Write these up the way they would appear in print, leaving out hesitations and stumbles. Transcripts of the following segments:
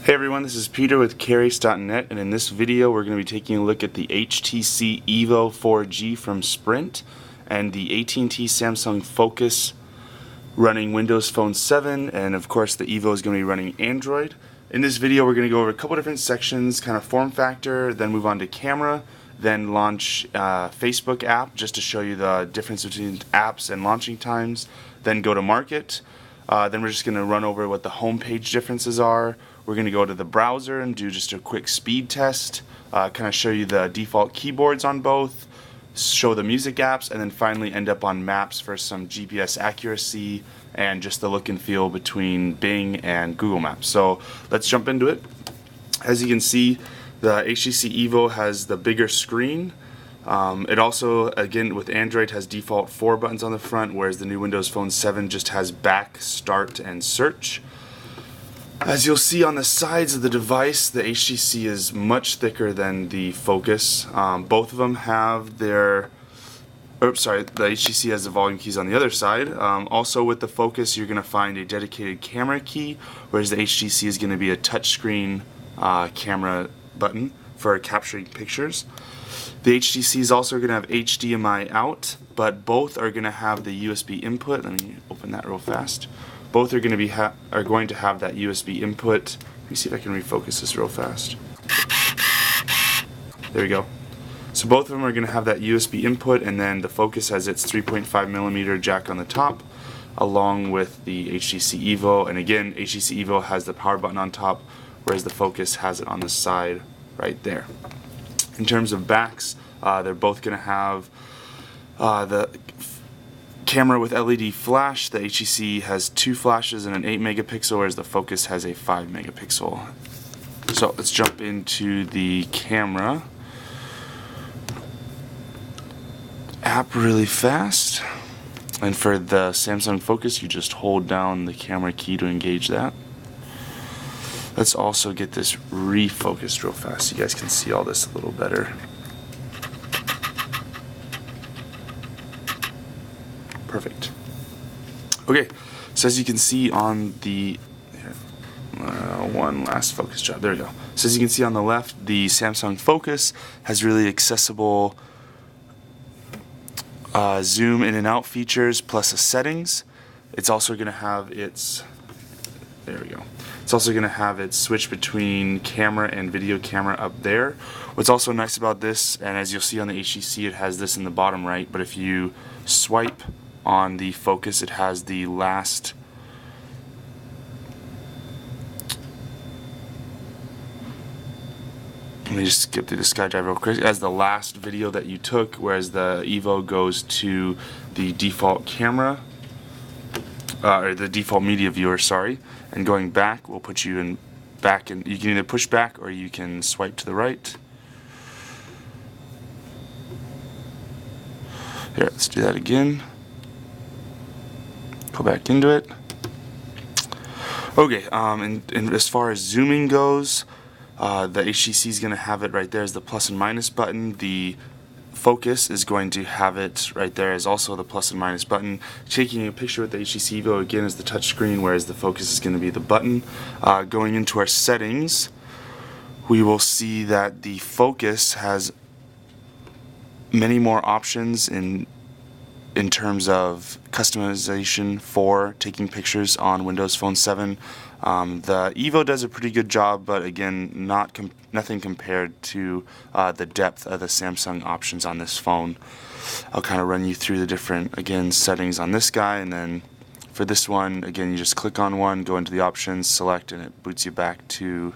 Hey everyone, this is Peter with Carries.net, and in this video we're going to be taking a look at the HTC EVO 4G from Sprint and the at&t Samsung Focus running Windows Phone 7, and of course the EVO is going to be running Android. In this video we're going to go over a couple different sections, kind of form factor, then move on to camera, then launch Facebook app just to show you the difference between apps and launching times, then go to market. Then we're just going to run over what the home page differences are. We're going to go to the browser and do just a quick speed test, kind of show you the default keyboards on both, show the music apps, and then finally end up on maps for some GPS accuracy and just the look and feel between Bing and Google Maps. So let's jump into it. As you can see, the HTC EVO has the bigger screen. It also, again, with Android has default 4 buttons on the front, whereas the new Windows Phone 7 just has back, start, and search. As you'll see on the sides of the device, the HTC is much thicker than the Focus. Both of them have their, the HTC has the volume keys on the other side. Also with the Focus, you're going to find a dedicated camera key, whereas the HTC is going to be a touchscreen camera button for capturing pictures. The HTC is also going to have HDMI out, but both are going to have the USB input. Let me open that real fast. Both are going to have that USB input. Let me see if I can refocus this real fast. There we go. So both of them are going to have that USB input, and then the Focus has its 3.5mm jack on the top, along with the HTC EVO. And again, HTC EVO has the power button on top, whereas the Focus has it on the side right there. In terms of backs, they're both going to have the camera with LED flash. The HTC has 2 flashes and an 8 megapixel, whereas the Focus has a 5 megapixel. So let's jump into the camera app really fast. And for the Samsung Focus, you just hold down the camera key to engage that. Let's also get this refocused real fast so you guys can see all this a little better. Perfect. Okay, so as you can see on the one last focus job. There we go. So as you can see on the left, the Samsung Focus has really accessible zoom in and out features plus a settings. It's also going to have its It's also going to have its switch between camera and video camera up there. What's also nice about this, and as you'll see on the HTC, it has this in the bottom right, but if you swipe on the Focus, it has the last let me just skip through the SkyDrive real quick. As the last video that you took, whereas the EVO goes to the default camera, or the default media viewer, sorry, and going back will put you in back, and you can either push back or you can swipe to the right. Here, let's do that again. Go back into it. Okay, and as far as zooming goes, the HTC is going to have it right there as the plus and minus button. The Focus is going to have it right there as also the plus and minus button. Taking a picture with the HTC EVO again is the touch screen, whereas the Focus is going to be the button. Going into our settings, we will see that the Focus has many more options in terms of customization for taking pictures on Windows Phone 7. The EVO does a pretty good job, but again, nothing compared to the depth of the Samsung options on this phone. I'll kind of run you through the different, again, settings on this guy, and then for this one, again, you just click on one, go into the options, select, and it boots you back to,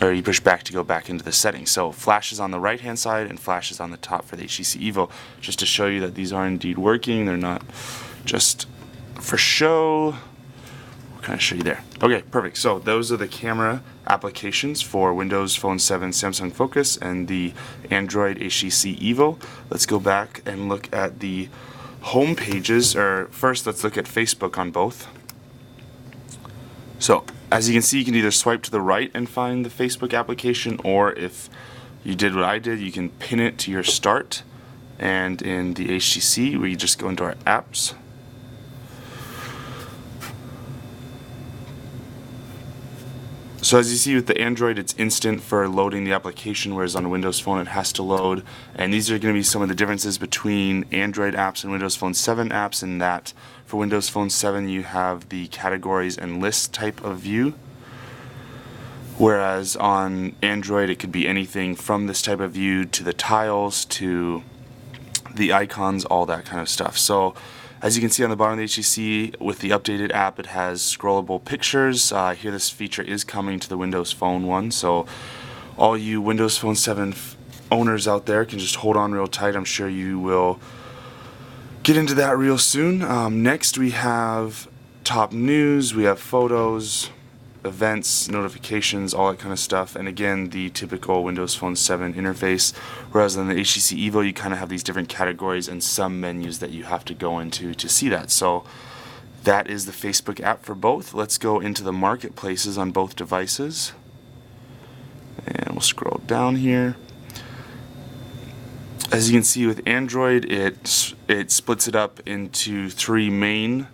or you push back to go back into the settings. So flashes on the right hand side and flashes on the top for the HTC EVO, just to show you that these are indeed working. They're not just for show. We'll kind of show you there. Okay, perfect. So those are the camera applications for Windows Phone 7 Samsung Focus and the Android HTC EVO. Let's go back and look at the home pages, or first let's look at Facebook on both. So as you can see, you can either swipe to the right and find the Facebook application, or if you did what I did, you can pin it to your start. And in the HTC, we just go into our apps. So as you see with the Android, it's instant for loading the application, whereas on a Windows Phone it has to load. And these are going to be some of the differences between Android apps and Windows Phone 7 apps, in that for Windows Phone 7 you have the categories and lists type of view, whereas on Android it could be anything from this type of view to the tiles to the icons, all that kind of stuff. So as you can see on the bottom of the HTC, with the updated app, it has scrollable pictures. Here this feature is coming to the Windows Phone one, so all you Windows Phone 7 owners out there can just hold on real tight. I'm sure you will get into that real soon. Next we have top news, we have photos, events, notifications, all that kind of stuff, and again the typical Windows Phone 7 interface, whereas on the HTC EVO you kind of have these different categories and some menus that you have to go into to see that. So that is the Facebook app for both. Let's go into the marketplaces on both devices, and we'll scroll down here. As you can see with Android, it splits it up into three main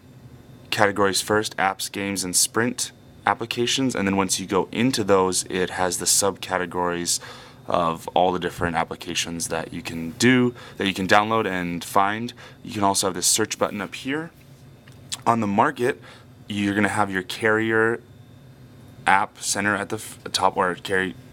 categories first: apps, games, and Sprint applications, and then once you go into those, it has the subcategories of all the different applications that you can do, that you can download and find. You can also have this search button up here. On the market, you're going to have your carrier app center at the top, or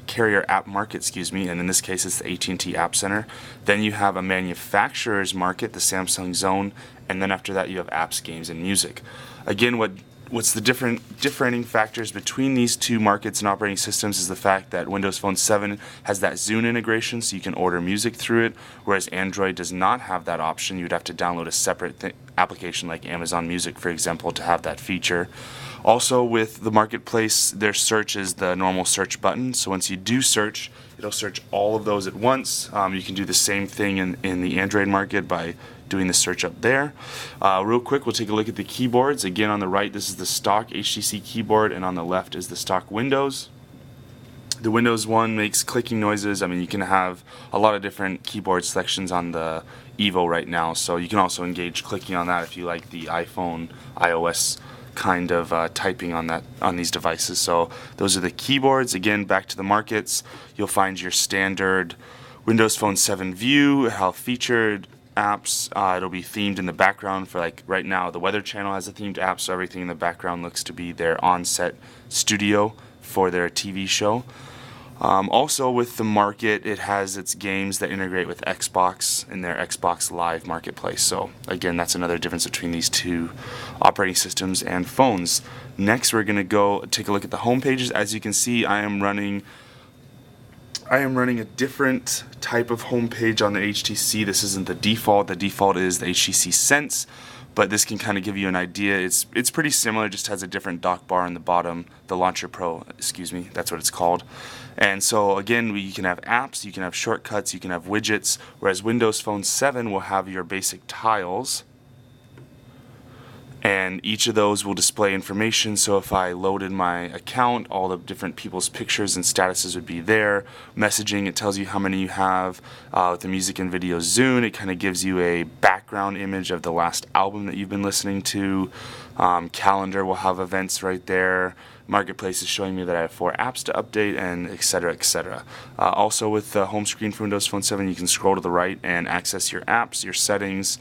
carrier app market, excuse me, and in this case it's the at&t app center. Then you have a manufacturer's market, the Samsung zone, and then after that you have apps, games, and music. Again, what's the differentiating factors between these two markets and operating systems is the fact that Windows Phone 7 has that Zune integration, so you can order music through it, whereas Android does not have that option. You'd have to download a separate application like Amazon Music, for example, to have that feature. Also with the marketplace, their search is the normal search button, so once you do search, it'll search all of those at once. You can do the same thing in the Android market by doing the search up there. Real quick, we'll take a look at the keyboards. Again, on the right, this is the stock HTC keyboard, and on the left is the stock Windows. The Windows one makes clicking noises. I mean, you can have a lot of different keyboard selections on the EVO right now, so you can also engage clicking on that if you like the iPhone, iOS kind of typing on these devices. So those are the keyboards. Again, back to the markets, you'll find your standard Windows Phone 7 view, how featured apps. It'll be themed in the background. For like right now, the Weather Channel has a themed app, so everything in the background looks to be their on-set studio for their TV show. Also with the market, it has its games that integrate with Xbox in their Xbox Live marketplace. So again, that's another difference between these two operating systems and phones. Next, we're going to go take a look at the home pages. As you can see, I am running a different type of home page on the HTC. This isn't the default. The default is the HTC Sense, but this can kind of give you an idea. It's pretty similar, just has a different dock bar on the bottom, the Launcher Pro, excuse me, that's what it's called. And so again, you can have apps, you can have shortcuts, you can have widgets, whereas Windows Phone 7 will have your basic tiles, and each of those will display information. So if I loaded my account, all the different people's pictures and statuses would be there. Messaging, it tells you how many you have. With the music and video Zune, it kind of gives you a background image of the last album that you've been listening to. Calendar will have events right there. Marketplace is showing me that I have 4 apps to update, and etc., etc. Also with the home screen for Windows Phone 7, you can scroll to the right and access your apps, your settings,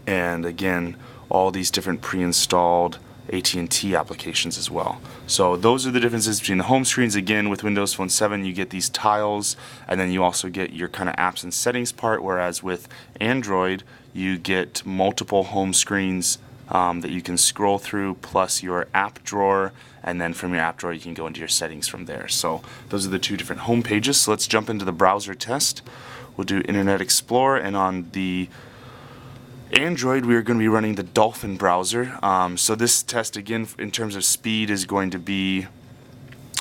and again, all these different pre-installed at&t applications as well. So those are the differences between the home screens. Again, with Windows Phone 7 you get these tiles, and then you also get your kind of apps and settings part, whereas with Android you get multiple home screens that you can scroll through, plus your app drawer, and then from your app drawer you can go into your settings from there. So those are the two different home pages. So let's jump into the browser test. We'll do Internet Explorer, and on the Android we are going to be running the Dolphin browser. So this test, again, in terms of speed, is going to be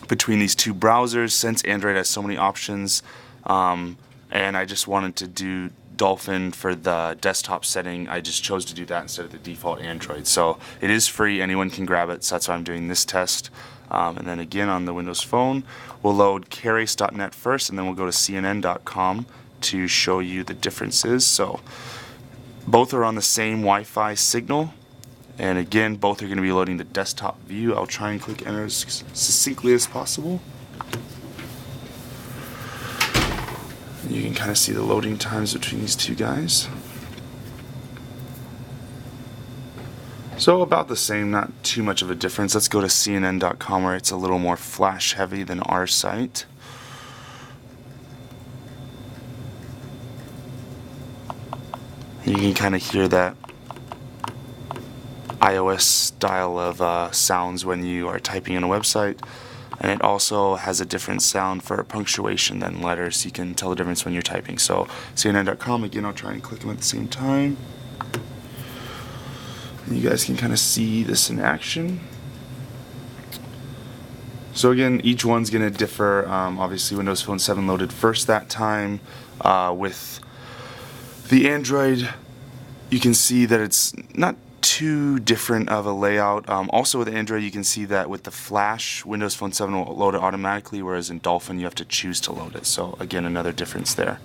between these two browsers, since Android has so many options, and I just wanted to do Dolphin for the desktop setting. I just chose to do that instead of the default Android. So it is free, anyone can grab it, so that's why I'm doing this test. And then again on the Windows Phone, we'll load Keras.net first, and then we'll go to CNN.com to show you the differences. So both are on the same Wi-Fi signal, And again, both are going to be loading the desktop view. I'll try and click enter as succinctly as possible. And you can kind of see the loading times between these two guys. So about the same, not too much of a difference. Let's go to CNN.com, where it's a little more flash heavy than our site. You can kind of hear that iOS style of sounds when you are typing in a website, and it also has a different sound for punctuation than letters. You can tell the difference when you're typing. So CNN.com, again, I'll try and click them at the same time. And you guys can kind of see this in action. So again, each one's going to differ. Obviously, Windows Phone 7 loaded first that time. With the Android, you can see that it's not too different of a layout. Also with Android, you can see that with the Flash, Windows Phone 7 will load it automatically, whereas in Dolphin you have to choose to load it. So again, another difference there.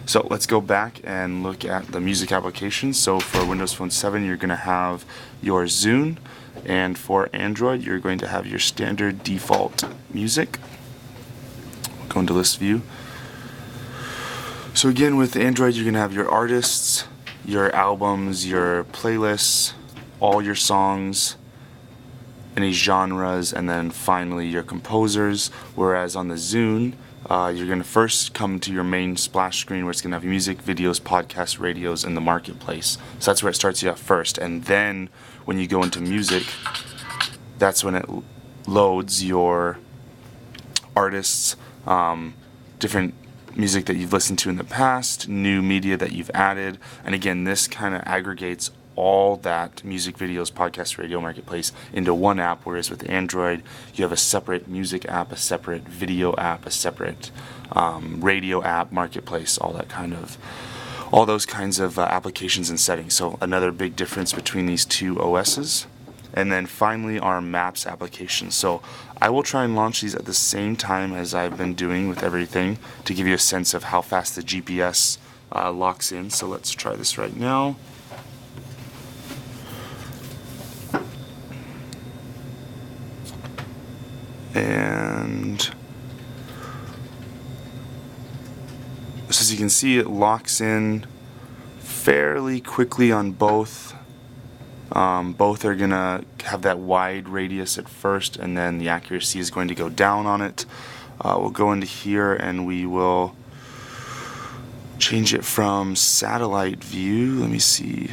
So let's go back and look at the music applications. So for Windows Phone 7, you're going to have your Zune, and for Android, you're going to have your standard default music. Go into list view. So again, with Android, you're going to have your artists, your albums, your playlists, all your songs, any genres, and then finally your composers. Whereas on the Zune, you're going to first come to your main splash screen, where it's going to have music, videos, podcasts, radios, and the marketplace. So that's where it starts you off first. And then when you go into music, that's when it loads your artists, different music that you've listened to in the past, new media that you've added, and again, this kind of aggregates all that music, videos, podcast, radio, marketplace into one app, whereas with Android, you have a separate music app, a separate video app, a separate radio app, marketplace, all those kinds of applications and settings. So another big difference between these two OSs. And then finally, our Maps application. So I will try and launch these at the same time as I've been doing with everything, to give you a sense of how fast the GPS locks in. So let's try this right now. And so as you can see, it locks in fairly quickly on both. Both are going to have that wide radius at first, and then the accuracy is going to go down on it. We'll go into here and we will change it from satellite view. Let me see.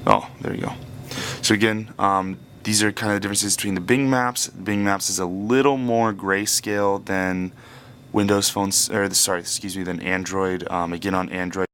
Oh, there you go. So again, these are kind of the differences between the Bing Maps. Bing Maps is a little more grayscale than Windows phones, or than Android. Again, on Android,